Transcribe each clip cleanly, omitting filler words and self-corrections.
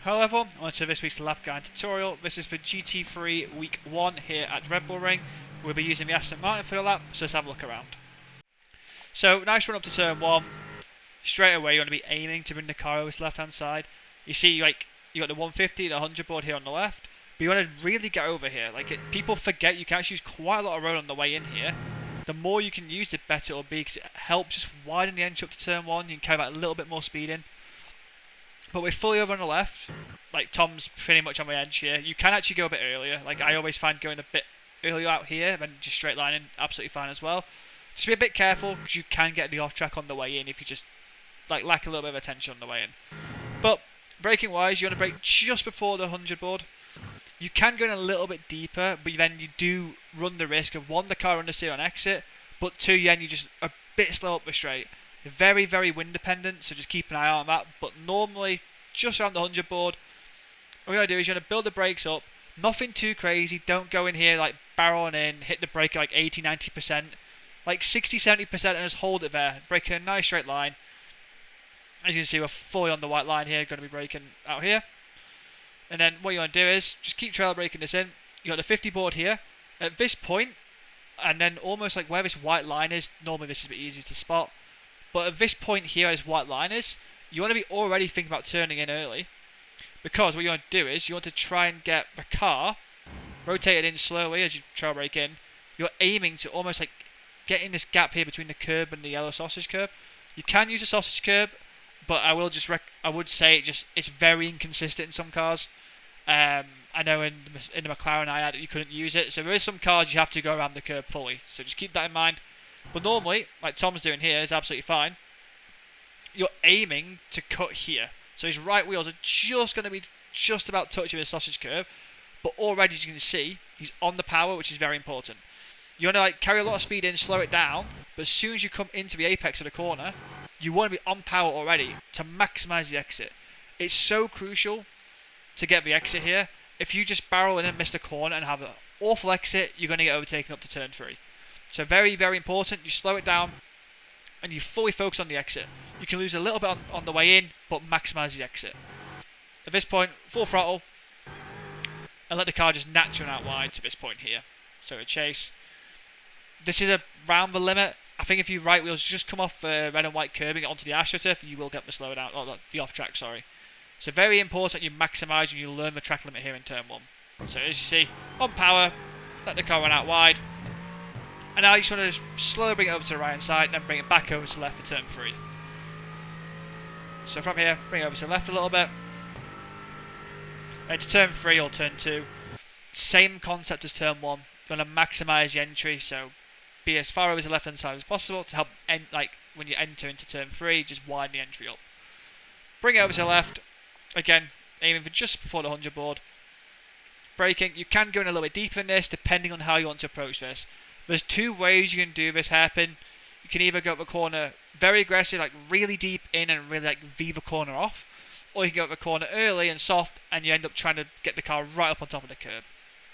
Hello everyone, on to this week's lap guide tutorial. This is for GT3 week 1 here at Red Bull Ring. We'll be using the Aston Martin for the lap, so let's have a look around. So, nice run up to turn 1. Straight away you want to be aiming to bring the car over to the left hand side. You see, like, you got the 150 and 100 board here on the left, but you want to really get over here. People forget you can actually use quite a lot of road on the way in here. The more you can use, the better it'll be, because it helps just widen the entry up to turn 1. You can carry that a little bit more speed in. But we're fully over on the left. Like, Tom's pretty much on my edge here. You can actually go a bit earlier. Like, I always find going a bit earlier out here than just straight lining absolutely fine as well. Just be a bit careful, because you can get the off track on the way in if you just like lack a little bit of attention on the way in. But braking wise, you want to brake just before the 100 board. You can go in a little bit deeper, but then you do run the risk of 1, the car understeer on exit, but 2, you just a bit slow up the straight. Very, very wind dependent, so just keep an eye out on that. But normally, just around the 100 board, what you want to do is you want to build the brakes up. Nothing too crazy. Don't go in here like barreling in, hit the brake like 80-90%. Like 60-70% and just hold it there. Brake in a nice straight line. As you can see, we're fully on the white line here. Going to be braking out here. And then what you want to do is just keep trail braking this in. You got the 50 board here. At this point, and then almost like where this white line is, normally this is a bit easier to spot. But at this point here, as white line is, you want to be already thinking about turning in early. Because what you want to do is, you want to try and get the car rotated in slowly as you trail brake in. You're aiming to almost like get in this gap here between the curb and the yellow sausage curb. You can use a sausage curb, but I would say it's very inconsistent in some cars. I know in the McLaren I had you couldn't use it. So there is some cars you have to go around the curb fully. So just keep that in mind. But normally, like Tom's doing here, is absolutely fine. You're aiming to cut here. So his right wheels are just going to be just about touching the sausage curb. But already, as you can see, he's on the power, which is very important. You want to like carry a lot of speed in, slow it down. But as soon as you come into the apex of the corner, you want to be on power already to maximise the exit. It's so crucial to get the exit here. If you just barrel in and miss the corner and have an awful exit, you're going to get overtaken up to turn 3. So very, very important. You slow it down and you fully focus on the exit. You can lose a little bit on the way in, but maximise the exit. At this point, full throttle and let the car just naturally out wide to this point here. So a chase. This is around the limit. I think if your right wheels just come off red and white curbing onto the AstroTurf, you will get the slow down, or the off track, sorry. So very important you maximise and you learn the track limit here in turn 1. So as you see, on power, let the car run out wide. And now you just want to slowly bring it over to the right hand side and then bring it back over to the left for turn 3. So from here, bring it over to the left a little bit. And to turn 3 or turn 2, same concept as turn 1. You want to maximise the entry, so be as far over to the left hand side as possible to help when you enter into turn 3, just widen the entry up. Bring it over to the left, again aiming for just before the 100 board. Braking, you can go in a little bit deeper in this depending on how you want to approach this. There's 2 ways you can do this hairpin. You can either go up the corner very aggressive, like really deep in and really like V the corner off, or you can go up the corner early and soft and you end up trying to get the car right up on top of the curb.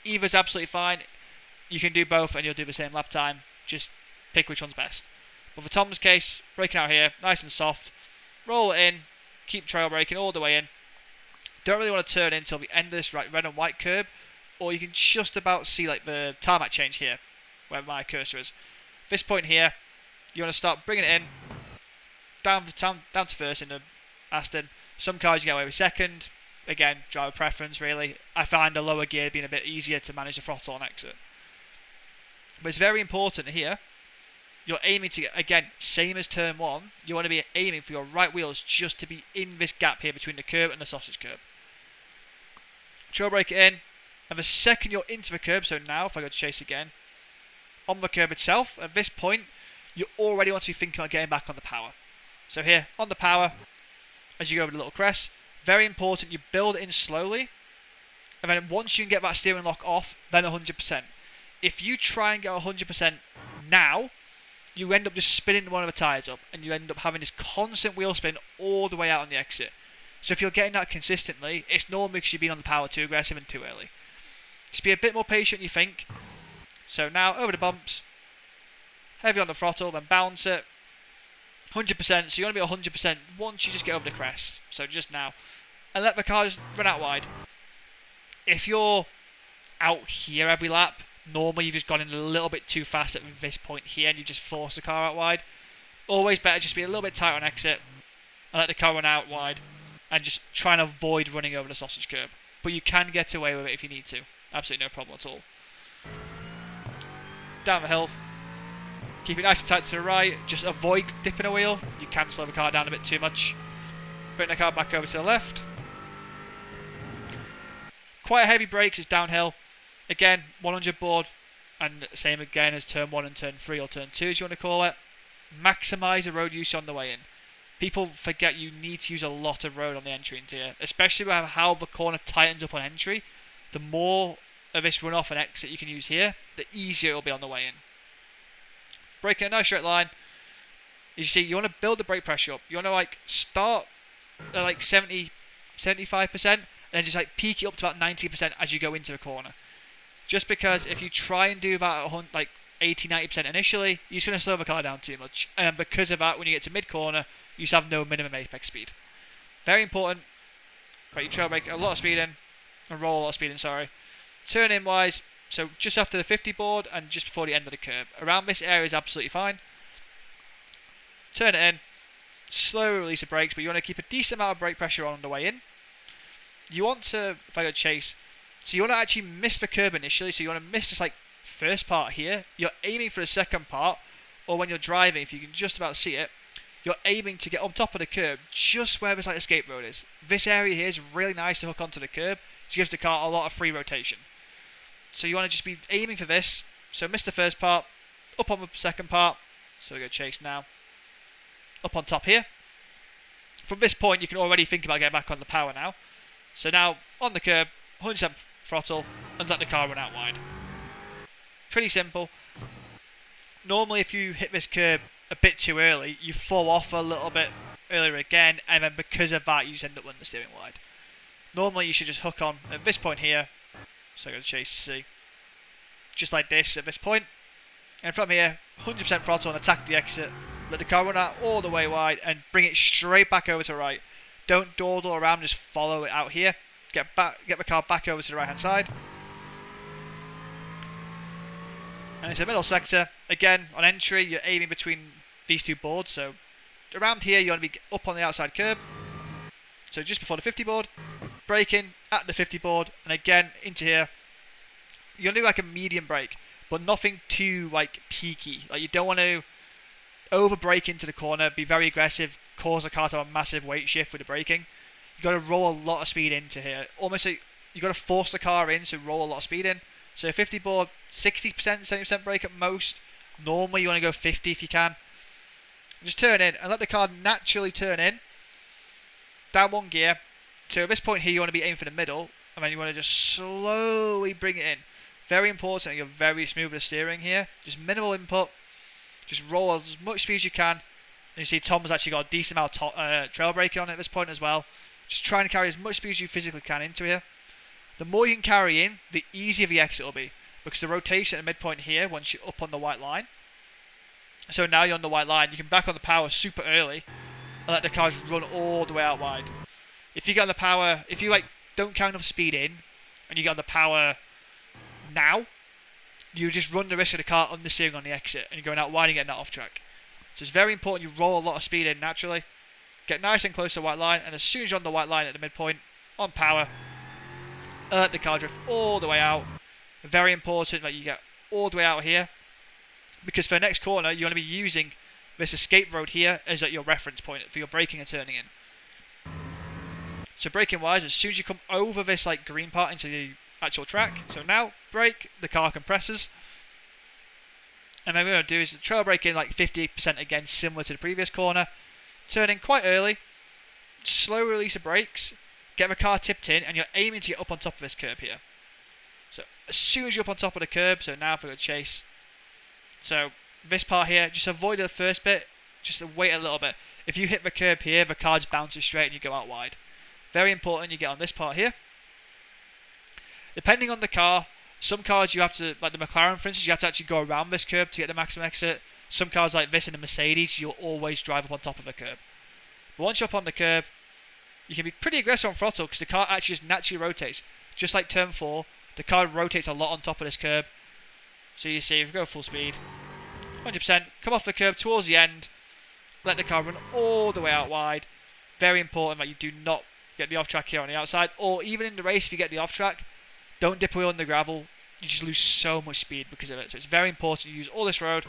Either's absolutely fine. You can do both and you'll do the same lap time. Just pick which one's best. But for Tom's case, braking out here, nice and soft. Roll it in, keep trail braking all the way in. Don't really want to turn in until the end of this red and white curb, or you can just about see like the tarmac change here, where my cursor is. This point here, you want to start bringing it in, down to first in the Aston. Some cars you get away with second. Again, driver preference really. I find the lower gear being a bit easier to manage the throttle on exit. But it's very important here. You're aiming to get, again, same as turn 1, you want to be aiming for your right wheels just to be in this gap here between the curb and the sausage curb. Trail brake it in, and the second you're into the curb, so now if I go to chase again, on the curb itself, at this point, you already want to be thinking about getting back on the power. So here, on the power, as you go over the little crest, very important you build it in slowly, and then once you can get that steering lock off, then 100%. If you try and get 100% now, you end up just spinning one of the tyres up, and you end up having this constant wheel spin all the way out on the exit. So if you're getting that consistently, it's normally because you've been on the power too aggressive and too early. Just be a bit more patient than you think. So now, over the bumps, heavy on the throttle, then bounce it. 100%, so you want to be 100% once you just get over the crest. So just now. and let the car just run out wide. If you're out here every lap, normally you've just gone in a little bit too fast at this point here and you just force the car out wide. Always better just be a little bit tight on exit and let the car run out wide and just try and avoid running over the sausage curb. But you can get away with it if you need to. Absolutely no problem at all. Down the hill. Keep it nice and tight to the right. Just avoid dipping a wheel. You can slow the car down a bit too much. Bring the car back over to the left. Quite a heavy brakes, it's downhill. Again, 100 board. And same again as turn 1 and turn 3 or turn 2 as you want to call it. Maximise the road use on the way in. People forget you need to use a lot of road on the entry into here. Especially with how the corner tightens up on entry. The more of this run off and exit you can use here, the easier it will be on the way in. Braking a nice straight line. As you see, you want to build the brake pressure up. You want to like start at like 70, 75%, and then just like peak it up to about 90% as you go into the corner. Just because if you try and do that at like 80, 90% initially, you're just going to slow the car down too much. And because of that, when you get to mid-corner, you just have no minimum apex speed. Very important. Right, you trail brake a lot of speed in, and roll a lot of speed in, sorry. Turn in wise, so just after the 50 board and just before the end of the curb. Around this area is absolutely fine. Turn it in, slowly release the brakes, but you want to keep a decent amount of brake pressure on the way in. You want to, if I go chase, so you want to actually miss the curb initially, so you want to miss this like first part here. You're aiming for the second part, or when you're driving, if you can just about see it, you're aiming to get on top of the curb, just where this like escape road is. This area here is really nice to hook onto the curb, which gives the car a lot of free rotation. So you want to just be aiming for this. So miss the first part, up on the second part. So we go chase now. Up on top here. From this point, you can already think about getting back on the power now. So now, on the curb, 100% throttle, and let the car run out wide. Pretty simple. Normally, if you hit this curb a bit too early, you fall off a little bit earlier again, and then because of that, you just end up running the steering wide. Normally, you should just hook on at this point here. So I go to chase to see. Just like this at this point. And from here, 100% throttle and attack the exit. Let the car run out all the way wide and bring it straight back over to the right. Don't dawdle around, just follow it out here. Get the car back over to the right hand side. And it's a middle sector. Again, on entry, you're aiming between these two boards. So around here, you want to be up on the outside curb. So just before the 50 board. Braking at the 50 board. And again, into here. You want to do like a medium brake. But nothing too like peaky. Like you don't want to over brake into the corner. Be very aggressive. Cause the car to have a massive weight shift with the braking. You got to roll a lot of speed into here. Almost like you got to force the car in, so roll a lot of speed in. So 50 board, 60%, 70% brake at most. Normally you want to go 50 if you can. Just turn in and let the car naturally turn in. Down one gear. So at this point here you want to be aiming for the middle, and then you want to just slowly bring it in. Very important, you're very smooth with the steering here. Just minimal input. Just roll as much speed as you can. And you see Tom's actually got a decent amount of trail braking on it at this point as well. Just trying to carry as much speed as you physically can into here. The more you can carry in, the easier the exit will be. Because the rotation at the midpoint here, once you're up on the white line. So now you're on the white line, you can back on the power super early. And let the cars run all the way out wide. If you get on the power, if you like don't carry enough speed in, and you get on the power now, you just run the risk of the car understeering on the exit. And you're going out wide and getting that off track. So it's very important you roll a lot of speed in naturally. Get nice and close to the white line, and as soon as you're on the white line at the midpoint, on power, let the car drift all the way out. Very important that you get all the way out here, because for the next corner, you want to be using this escape road here as like your reference point for your braking and turning in. So braking wise, as soon as you come over this like green part into the actual track, so now brake, the car compresses. And then what we're going to do is trail brake in like 50% again, similar to the previous corner. Turn in quite early. Slow release of brakes. Get the car tipped in, and you're aiming to get up on top of this curb here. So as soon as you're up on top of the curb, so now if we go chase. So this part here, just avoid the first bit. Just wait a little bit. If you hit the curb here, the car just bounces straight and you go out wide. Very important you get on this part here. Depending on the car, some cars you have to, like the McLaren for instance, you have to actually go around this curb to get the maximum exit. Some cars like this in the Mercedes, you'll always drive up on top of the curb. But once you're up on the curb, you can be pretty aggressive on throttle because the car actually just naturally rotates. Just like turn 4, the car rotates a lot on top of this curb. So you see, if we go full speed, 100%, come off the curb towards the end, let the car run all the way out wide. Very important that you do not get the off track here on the outside, or even in the race if you get the off track, don't dip a wheel in the gravel. You just lose so much speed because of it. So it's very important to use all this road,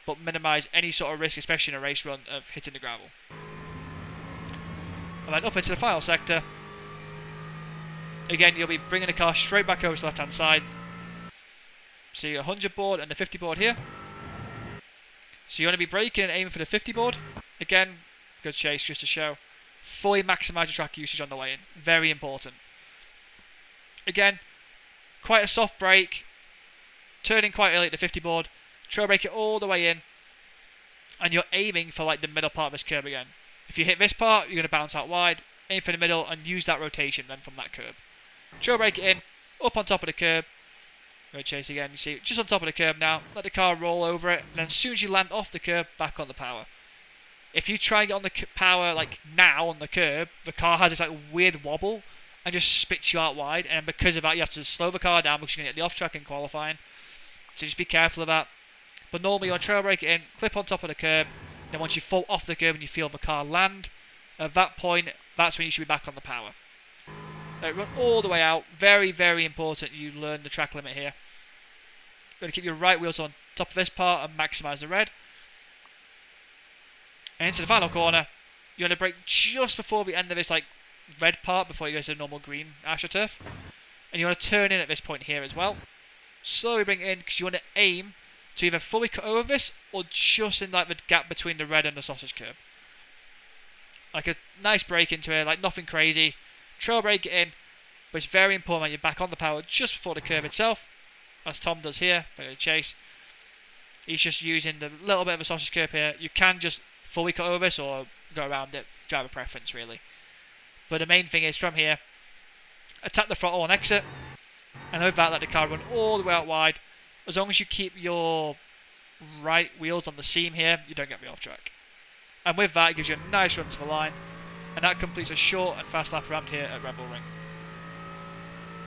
but minimise any sort of risk, especially in a race run, of hitting the gravel. And then up into the final sector. Again, you'll be bringing the car straight back over to the left-hand side. So your 100 board and the 50 board here. So you want to be braking and aiming for the 50 board. Again, good chase just to show. Fully maximise your track usage on the way in. Very important. Again, quite a soft brake. Turning quite early at the 50 board. Trail brake it all the way in. And you're aiming for like the middle part of this curb again. If you hit this part, you're going to bounce out wide. Aim for the middle and use that rotation then from that curb. Trail brake it in. Up on top of the curb. Good chase again, you see, just on top of the curb now. Let the car roll over it. And then as soon as you land off the curb, back on the power. If you try and get on the power like now on the curb, the car has this like weird wobble and just spits you out wide. And because of that, you have to slow the car down because you're going to get the off track in qualifying. So just be careful of that. But normally you want to trail brake it in, clip on top of the curb. Then once you fall off the curb and you feel the car land, at that point, that's when you should be back on the power. Run all the way out. Very, very important you learn the track limit here. You're going to keep your right wheels on top of this part and maximise the red. And into the final corner, you want to brake just before the end of this like red part before you go to the normal green AstroTurf. And you want to turn in at this point here as well. Slowly bring it in because you want to aim to either fully cut over this or just in like the gap between the red and the sausage curb. Like a nice brake into it, like nothing crazy. Trail brake it in, but it's very important that you're back on the power just before the curb itself, as Tom does here for the chase. He's just using the little bit of a sausage curb here. You can just fully cut over this or go around it, driver preference really. But the main thing is from here, attack the throttle on exit, and with that let the car run all the way out wide. As long as you keep your right wheels on the seam here, you don't get me off track. And with that, it gives you a nice run to the line. And that completes a short and fast lap around here at Red Bull Ring.